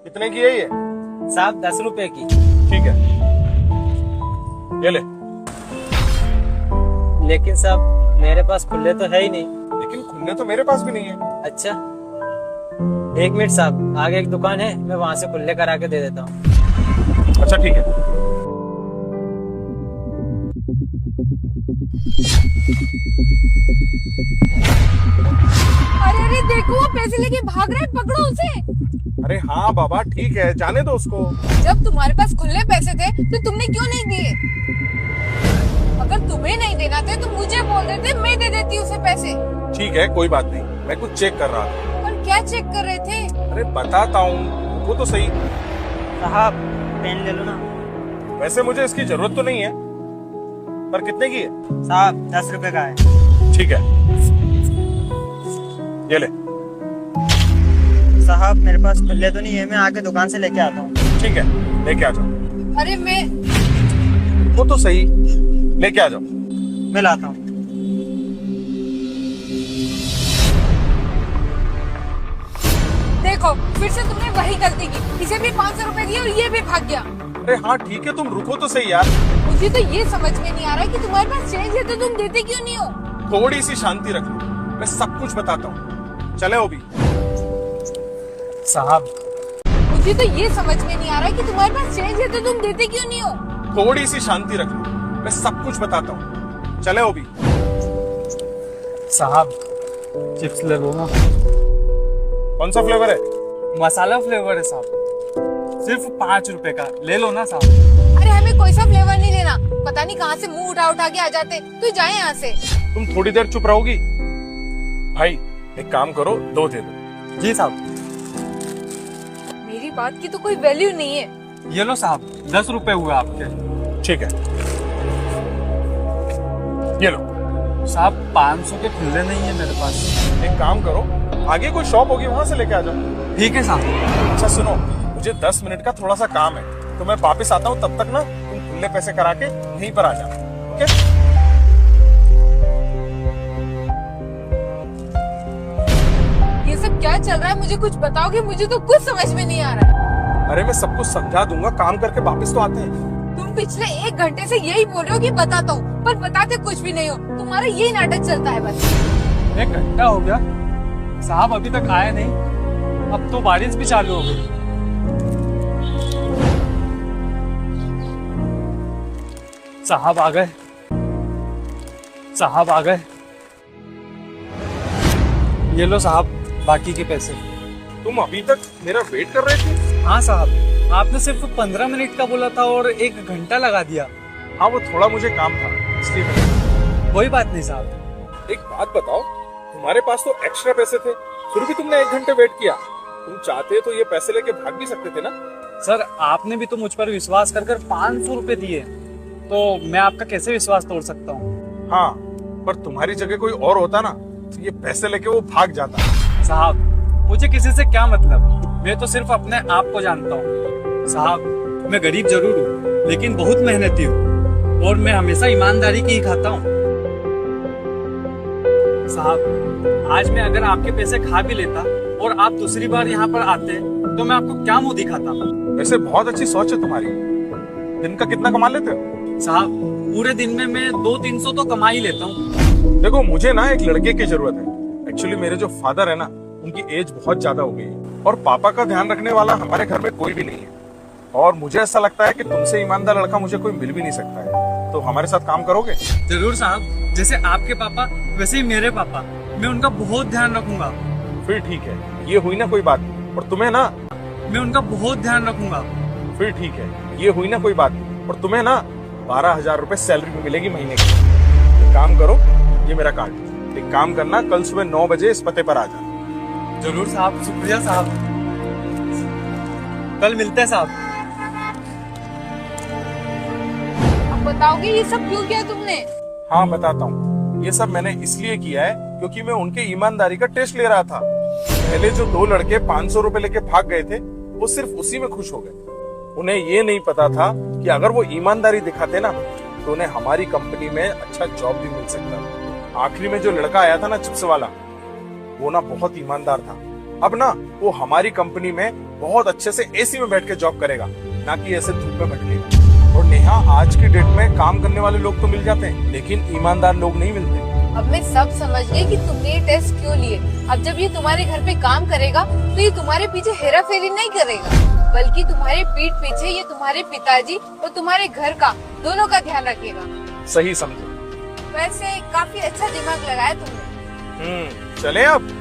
कितने की है ये? साहब 10 रुपए की। ठीक है, ये ले। लेकिन साहब मेरे पास खुले तो है ही नहीं। लेकिन खुलने तो मेरे पास भी नहीं है। अच्छा, 1 मिनट साहब, आगे एक दुकान है, मैं वहाँ से खुले करा के दे देता हूँ। अच्छा ठीक है। अरे अरे देखो, वो पैसे लेके भाग रहा है, पकड़ो उसे। अरे हाँ बाबा, ठीक है, जाने दो उसको। जब तुम्हारे पास खुले पैसे थे तो तुमने क्यों नहीं दिए? अगर तुम्हें नहीं देना थे तो मुझे बोल देते, मैं दे देती उसे पैसे। ठीक है, कोई बात नहीं, मैं कुछ चेक कर रहा था। पर क्या चेक कर रहे थे? अरे बताता हूँ, वो तो सही। साहब पेन ले लो ना। वैसे मुझे इसकी जरूरत तो नहीं है, पर कितने की है? साहब 10 रुपए का है। ठीक है, ये ले। साहब मेरे पास खुले तो नहीं है, मैं आके दुकान से लेके आता हूँ। ठीक है, लेके आ जाओ। अरे मैं वो तो सही, लेके आ जाओ। मैं लाता हूँ। देखो, फिर से तुमने वही गलती की। इसे भी 500 रुपए दिए और ये भी भाग गया। अरे हाँ ठीक है, तुम रुको तो सही यार। मुझे तो ये समझ में नहीं आ रहा कि तुम्हारे पास चेंज है तो तुम देते क्यों नहीं हो? थोड़ी सी शांति रख लो, मैं सब कुछ बताता हूँ। चले ओबी। साहब मुझे तो ये समझ में नहीं आ रहा कि तुम्हारे पास चेंज है तो तुम देते क्यों नहीं हो? थोड़ी सी शांति रख लो, मैं सब कुछ बताता हूँ। चले ओबी। साहब चिप्स ले लो ना। कौन सा फ्लेवर है? मसाला फ्लेवर है साहब, सिर्फ 5 रुपए का, ले लो ना साहब। अरे हमें कोई सा फ्लेवर नहीं लेना। पता नहीं कहाँ से मुंह उठा उठा के आ जाते। तू जाए यहाँ से। तुम थोड़ी देर चुप रहोगी? भाई एक काम करो, 2 दे दो। जी साहब। मेरी बात की तो कोई वैल्यू नहीं है। ये लो साहब, 10 रुपए हुए आपके। ठीक है, ये लो। साहब 500 के खुले नहीं है मेरे पास। एक काम करो, आगे कोई शॉप होगी वहां से लेके आ जाओ। ठीक है साहब। अच्छा सुनो, मुझे 10 मिनट का थोड़ा सा काम है, तो मैं वापस आता हूँ। तब तक ना तुम खुले पैसे करा के यहीं पर आ जाना। ओके? ये सब क्या चल रहा है? मुझे कुछ बताओगे? मुझे तो कुछ समझ में नहीं आ रहा है। अरे मैं सब कुछ समझा दूंगा, काम करके वापस तो आते हैं। तुम पिछले 1 घंटे से यही बोल रहे हो कि बताता हूँ, पर बताते कुछ भी नहीं हो। तुम्हारा यही नाटक चलता है बस। 1 घंटा हो गया, साहब अभी तक आए नहीं। अब तो बारिश भी चालू हो गई। साहब आ गए, साहब आ गए। ये लो साहब, बाकी के पैसे। तुम अभी तक मेरा वेट कर रहे थे? हाँ साहब, आपने सिर्फ 15 मिनट का बोला था और 1 घंटा लगा दिया। हाँ वो थोड़ा मुझे काम था, इसलिए मैंने। कोई बात नहीं साहब। एक बात बताओ, तुम्हारे पास तो एक्स्ट्रा पैसे थे, फिर भी तुमने 1 घंटे वेट किया। तुम चाहते तो ये पैसे लेके भाग भी सकते थे ना। सर आपने भी तो मुझ पर विश्वास कर 500 रुपए दिए, तो मैं आपका कैसे विश्वास तोड़ सकता हूँ। हाँ, पर तुम्हारी जगह कोई और होता ना, तो ये पैसे लेके वो भाग जाता। साहब मुझे किसी से क्या मतलब, मैं तो सिर्फ अपने आप को जानता हूँ। साहब मैं गरीब जरूर हूँ, लेकिन बहुत मेहनती हूँ और मैं हमेशा ईमानदारी की ही खाता हूँ। साहब आज मैं अगर आपके पैसे खा भी लेता और आप दूसरी बार यहाँ पर आते तो मैं आपको क्या मुंह दिखाता। वैसे बहुत अच्छी सोच है तुम्हारी। दिन का कितना कमा लेते हो? साहब पूरे दिन में मैं 200-300 तो कमा ही लेता हूँ। देखो मुझे ना एक लड़के की जरूरत है। एक्चुअली मेरे जो फादर है ना, उनकी एज बहुत ज्यादा हो गई है और पापा का ध्यान रखने वाला हमारे घर में कोई भी नहीं है। और मुझे ऐसा लगता है कि तुमसे ईमानदार लड़का मुझे कोई मिल भी नहीं सकता है। तो हमारे साथ काम करोगे? जरूर साहब, जैसे आपके पापा वैसे ही मेरे पापा, मैं उनका बहुत ध्यान रखूंगा। फिर ठीक है, ये हुई ना कोई बात। और तुम्हें ना, मैं उनका बहुत ध्यान रखूंगा। फिर ठीक है, ये हुई ना कोई बात। और तुम्हें ना 12,000 रुपए सैलरी भी मिलेगी महीने की। एक काम करो, ये मेरा कार्ड। एक काम करना, कल सुबह 9 बजे इस पते पर आ जाना। जरूर साहब, शुक्रिया साहब। कल मिलते हैं साहब। अब बताओगे ये सब क्यों किया तुमने? हाँ बताता हूँ। ये सब मैंने इसलिए किया है क्योंकि मैं उनके ईमानदारी का टेस्ट ले रहा था। पहले जो 2 लड़के 500 रुपए लेके भाग गए थे, वो सिर्फ उसी में खुश हो गए। उन्हें ये नहीं पता था कि अगर वो ईमानदारी दिखाते ना, तो उन्हें हमारी कंपनी में अच्छा जॉब भी मिल सकता। आखिरी में जो लड़का आया था ना, चिप्स वाला, वो ना बहुत ईमानदार था। अब ना वो हमारी कंपनी में बहुत अच्छे से एसी में बैठ के जॉब करेगा, ना कि ऐसे धूप में भटकेगा। और नेहा, आज की डेट में काम करने वाले लोग तो मिल जाते हैं, लेकिन ईमानदार लोग नहीं मिलते। अब मैं सब समझ गई कि तुमने ये टेस्ट क्यों लिए। अब जब ये तुम्हारे घर पे काम करेगा तो ये तुम्हारे पीछे हेरा फेरी नहीं करेगा, बल्कि तुम्हारे पीठ पीछे ये तुम्हारे पिताजी और तुम्हारे घर का दोनों का ध्यान रखेगा। सही समझे। वैसे काफी अच्छा दिमाग लगाया तुमने। चले अब।